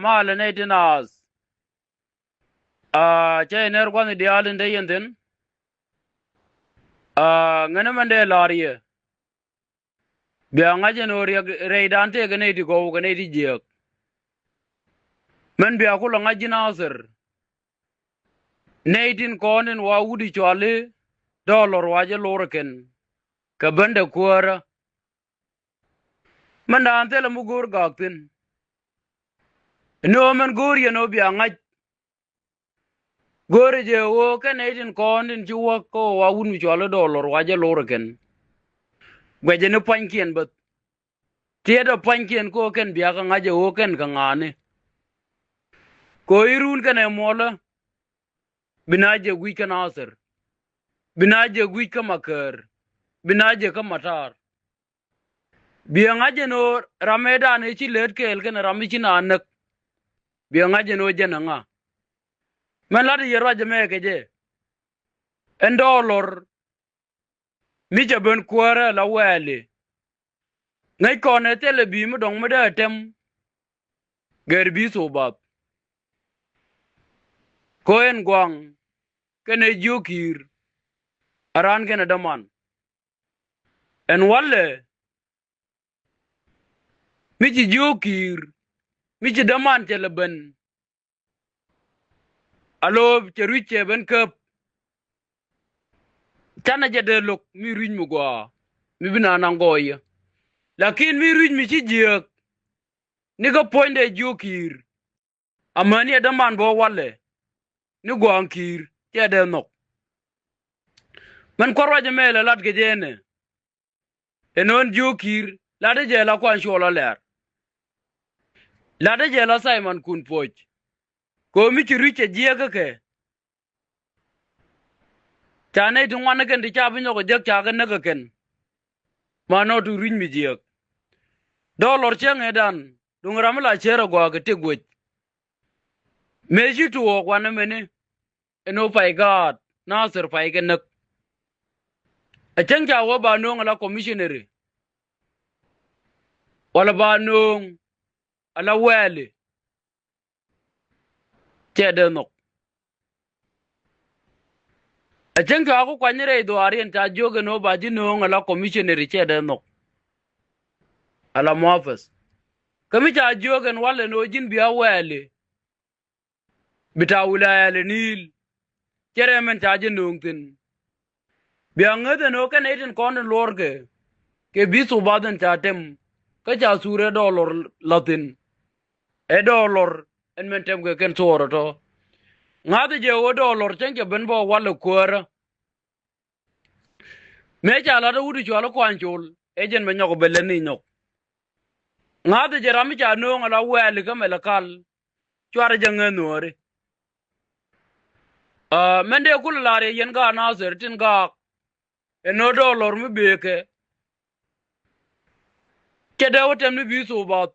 mal ne dinas che ner kwan dialin de yenden ngene mande lariye biya ngaje no reidante gane di go gane di jek men biya kula ngaji nasir neidin konin wa wudi chwale dollar waje lorken ka bande kuara man da antele mu gur gaktin no men gur ye no biya ngaj gore je wo ka neidin konin ji wo ko wa wudi chwale dollar waje lorken gweje ne pankien bat tiedo pankien ko ken biya ka ngaje wo ken ka ngane ko irun kane mola binaje gwi ka nasir binaje gwi ka makar binaje ka matar biya ngaje no rameda ne chi let kel ken rami chi nanak biya ngaje no jena nga men ladi yerwa jame ke je endolor mi jaben kwara la wele ngai kone tele bi mu dong mu da tem gerbi so bab koen gwang kene jukir aran kene daman en walle miji jukir miji daman tele ben alo cheruche ben kep tana jade lok mi ruj mu gwa mi bina nangoya lakin mi ruj mi chi jiek ni ko poinde jukir amani daman bo walle ni gwang kir tede nok man korwaje mele lat ke jene enon jukir lade jela kwan shola ler lade jela Simon kun poch ko mi ci riche jiega ke tane tu ngwana ken ti chabi nyoko jek chaga naga ken mano tu rin mi jieg dollar cheng edan dungram la chero gwa ke tegwech meji tu kwana mene eno pai god nasir pai ke nak a cheng cha wo ba no ngala commissioner wala ba no ala wele tede nok a chen ka ko kwanyere do arien ta joge no ba ji no ngala commissioner tede nok ala muafas kami ta joge wala no jin biya wele bita wilaya le nil kere men ta ji nungtin biya ngade no kan eten kon lorge ke bisu baden ta tem ka ja sure dollar latin e dollar en men tem ke ken soro to ngade je wo dollar chen ke ben bo wala kuara me cha la do wudi chwalo kwanchul ejen me nyoko bele ni nyok ngade je rami cha no ngala wele ka melakal chwara jangen nore mende kul lare yen ga nasir tin ga eno dollar mi beke kede wotem ni bisu bat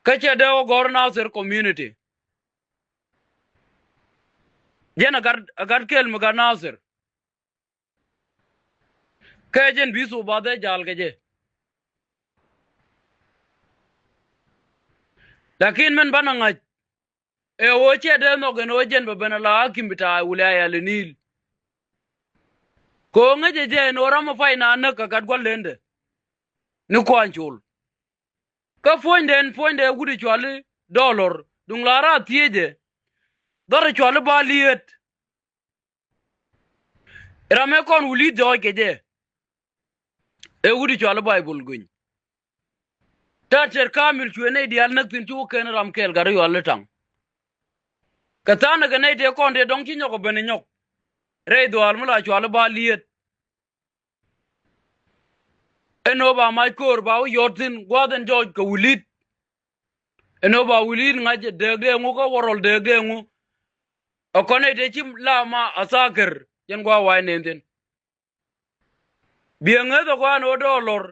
ka kede wo gor nasir community jena gar kel mi ga nasir kejen bisu bade jal keje lakin men bananga e wo kede no geno jen babana la hakim bita wilaya le nil ko ngaje je no rama faina naka kat gollende ni kwanchul ka fonde gudi chwali dollar dung lara tieje dore chwali ba liet rame kon wuli do keje e gudi chwali bible gun tater kamil chwene dial naktin chu ken ram kel gar yo letang katana gane de kon de dong chi nyoko bene nyok re do al mula chwali ba liet eno ba mai kor ba yotin gwaden joj ko wulit eno ba wulit ngaje degde ngu ko worol degde ngu okone de chim lama asaker yen gwa wa nenden bienge do kwa no dollar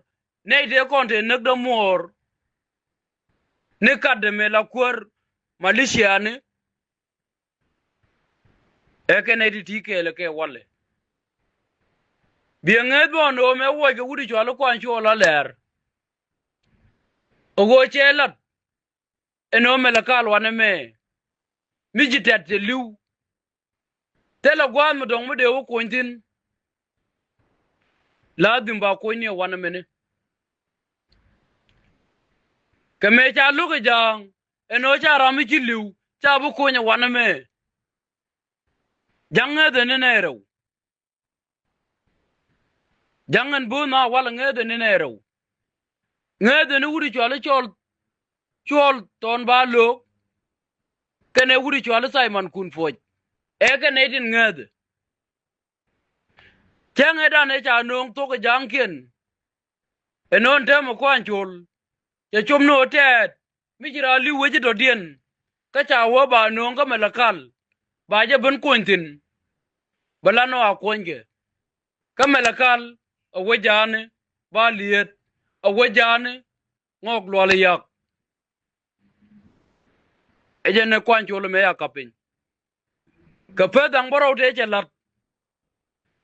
ne de konte nek do mor ne kadde me la kwar malaysia ne ekene di tikele ke walle bienge do no me wo ke wudi chwalo kwan chola ler ogo chelat eno melakal waname mijitet liu tela gwan mo dong mo de wo kontin la dimba ko ni waname ne kame cha luga jang eno cha rami chi liu cha bu ko ni waname jange de ne nero jangan bu na wala ngede ne nero ngede ne wuri chol ton ba lo kene wuri chol Simon kun foj e kene din ngede chenge da ne cha nong to ke jangken enon te mo kwan chol che chom no tet mi jira li weje do dien ka cha wo ba nong ka melakal ba je ben kuntin bala no akonge ka melakal a wejane ba liet a wejane ngok lo le yak e je ne kwan chol me yakapin ka pe dang boro te che lat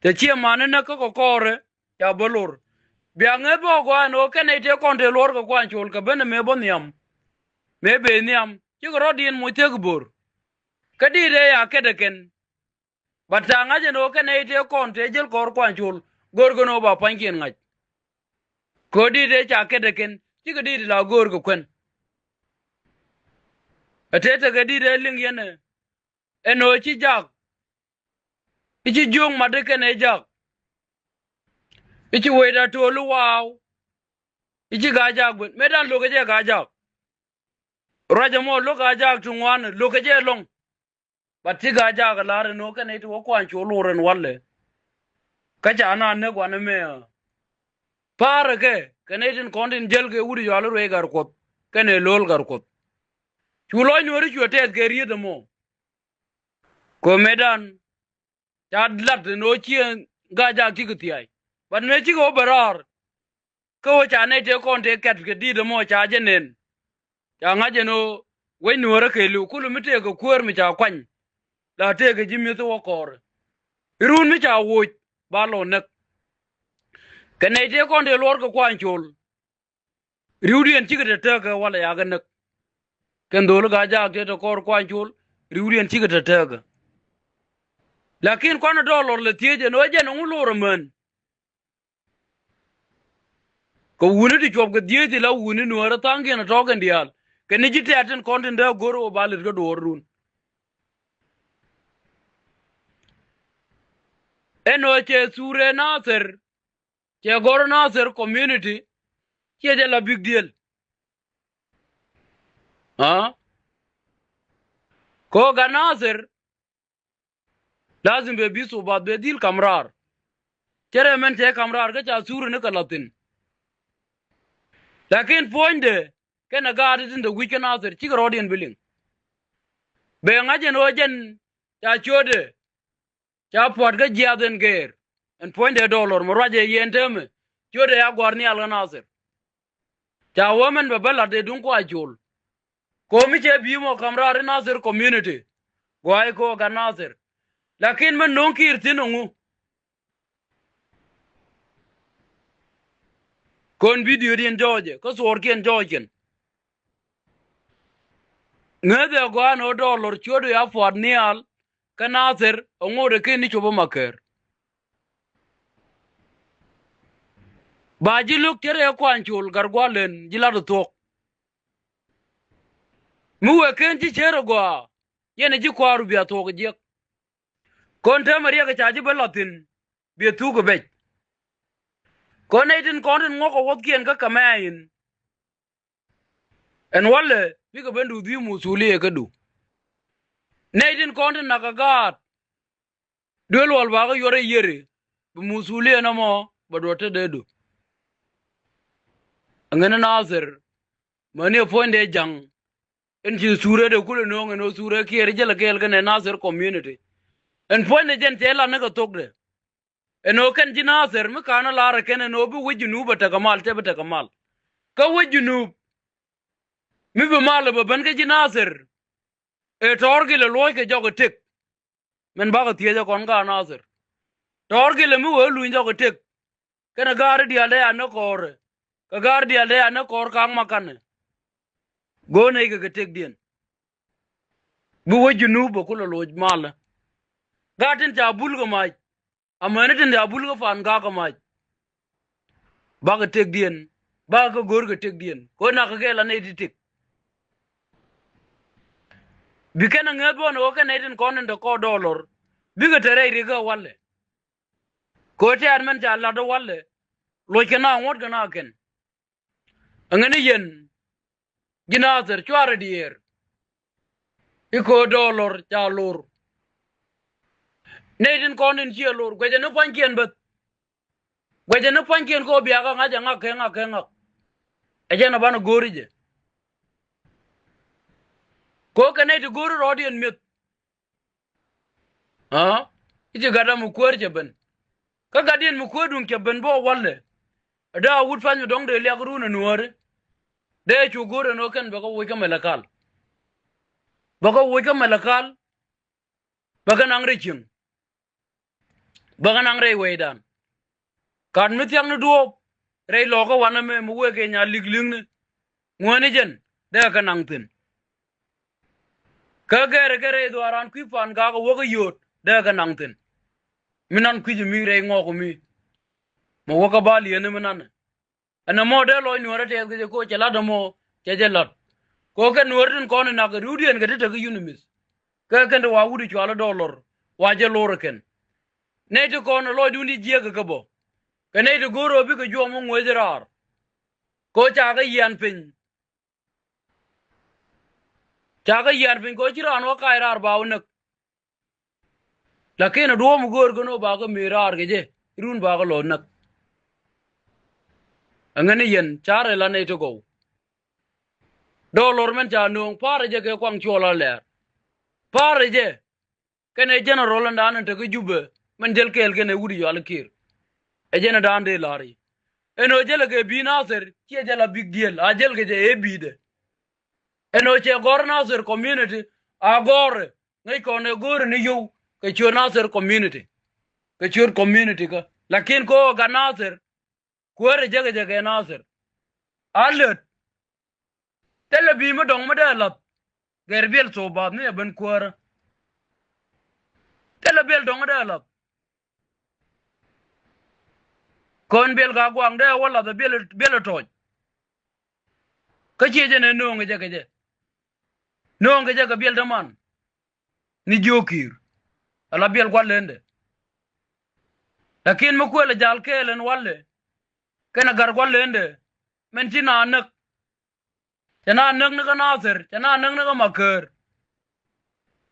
te chi mane na ko kore ya bolor bia nge bo go no kene te kon te lor ko kwan chol ka ben me boniam me be niam chi ro din mo te gbor ka di re ya kedeken batanga je no kene te kon te jel kor kwan chol gor go no ba pankin ngaj ko di re cha kedeken chi ga di la gor go kwen atete ga di re ling yene eno chi jak ichi jung made kene jak ichi weda to lu wow ichi ga jak bun medan lo je ga jak raja mo lo ga jak tungwan lo je long batti ga jak lare no kene to kwan chol oren walle ka cha na ne gwan me par ke kene din kondin jel ke wuri yo lo gar ko kene lol gar ko chulo nyori chutet ke ri de mo ko medan cha lat no chi ga jak ti kutiai ban me chi go barar ko cha ne te kon te kat ke di de mo cha jenen cha ngaje no we nuora ke lu kulu mite ko kuer mi cha kwan la te ke jimi to kor irun mi cha wo ba lo nek kene te kon de lor ko kwan chol riudien chi ke te ke wala ya ga nek ken dol ga ja te to kor kwan chol riudien chi ke te ke lakin kwana do lor le tie je no je no lor men ko wuni di job ke die di la wuni nuora tangi na to ken dial kene jite aten kon de goro ba le go do run eno che sure naser che goro naser community che de la big deal ha ko ga naser lazim be bisu ba be dil kamrar chere men te kamrar ga cha sure ne kalatin lakin poinde kena ga din de weekend naser chi goro din billing be ngaje no jen cha chode cha pot ga jaden ger en poinde dollar mo raje yenteme chode ya gorni al naser cha women be bala de dun ko ajol ko mi che bi mo kamrar naser community goy ko ga naser lakin men non kirtinungu kon video din joje ko sor ken jojen ngede go no dollar chodo ya fod nial ka naser ngore ken ni chobo maker ba ji luk tere kwan chul gargwalen jilado tok muwe ken ti chere go yene ji kwaru biya tok je kon te maria ka chaji belatin bi tu go be kon edin kon ngoko wot kien ka kamayin en walle bi ko bendu bi musuli e kadu neidin kon na kagat dol wal ba yore yere bi musuli na mo badote dedu ngene naser mane fonde jang en ji sure de kulo no ngeno sure kier jela kel gane naser community en fonde jen tela na ka tokde eno ken ji naser mi kana lara ken no bi wujunu bata kamal te bata kamal ka wujunu mi bi mal ba ban ka ji naser e torgile loy ke jogo tek men ba ka tie kon ga naser torgile mi wo lu jogo tek kana gar dia le an kor ka gar dia le an kor kang makan go ne ga tek dien bu wajunu bo ko lo mala gatin ta bulga mai amana tin da bulga fan ga mai ba ga tek dien ba ga gor ga tek dien ko na ga la ne tek bi kana ngabo no ka ne tin konen da ko dollar bi ga tere ri ga walle ko te armen ja la do walle lo kana ngot gana ken angani yen ginazer chwara dier iko dollar ja lor ne tin konen chi lor gwe no pankien bet gwe no pankien ko biya ga ngaja ngak ajena bana gorije ko ka ne ti gori rodien mit ha ije gada mu kwerje ben ka gadien mu kwedun ke ben bo walle da wut fanyu dong de le gruna nuore de chu gore no ken bako wuka melakal baka nangre chim baka nangre wedan kan mit yang duo rei logo wana me mu wege nya ligling ne ngone jen de ka nangtin ka gere do aran ku fan ga go wogo yot de ka nangtin minan ku ji mi rei ngoko mi mo woka bali ene minan ana mo de lo nuore te ge ko chala do mo jejelat ko ke nuortin ko na ga rudien ga te ga unimis ka ken wa wudu chala dollar wa je lor ken ne to ko no lo dundi je ga bo ke ne to goro bi ko jo mo ngwejerar ko cha ga yan pin ko jiran wa kairar ba unak lakin do mo gor gono ba ga mirar ge je irun ba ga lo nak angani yen chare la ne to go dollar men cha no pare je ke kwang chola le pare je kene general ndan te ke jube men jel kel kene wudi yo alkir e jena dan de lari eno jel ke bi naser ke jela big deal a jel ke je e bide eno che gor naser community a gore ngai ko ne gore ni yo ke cho naser community ka lakin ko ga naser kuare jege naser alet tele bi mo dong mo de lat gerbel so bab ne ben kuare tele bel dong de lat kon bel ga gwang de wala de bel toj ka che je ne no nge je bel de man ni jokir ala bel gwalende lakin mo kwele jal kelen walle kena gar gwalende men tina nak tana nak na naser tana nak na makar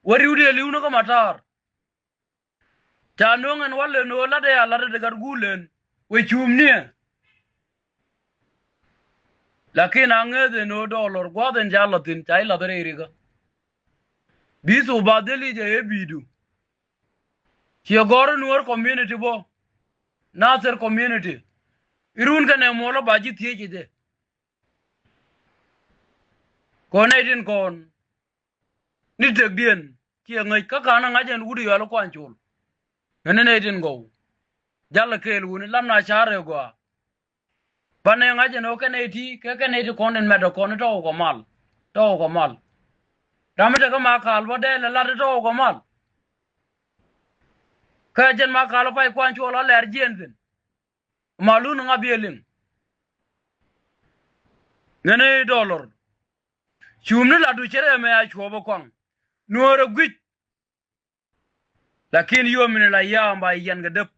wari ude liu na matar tanongen walle no la de ala de gar gulen we chumnie lakin angede no dollar gwaden jalatin tai la dere riga bisu badeli je ebidu ki gor nuor community bo naser community irun ka ne molo baji thiye de kon edin kon ni tek dien ki ngai ka kana ngajen wudu yo ko anchul ngene edin go jalla kel woni lamna chare go pane ngajen o kene ti ke kene ti konen medo kon to ko mal ramete ko ma kal wode la la to ko mal ka jen ma kal pa ko anchul la ler jenzen malun ngabielin ngene dollar chumne la du chere me a chobo kwang nuoro gwit lakin yo min la yamba yan ga dep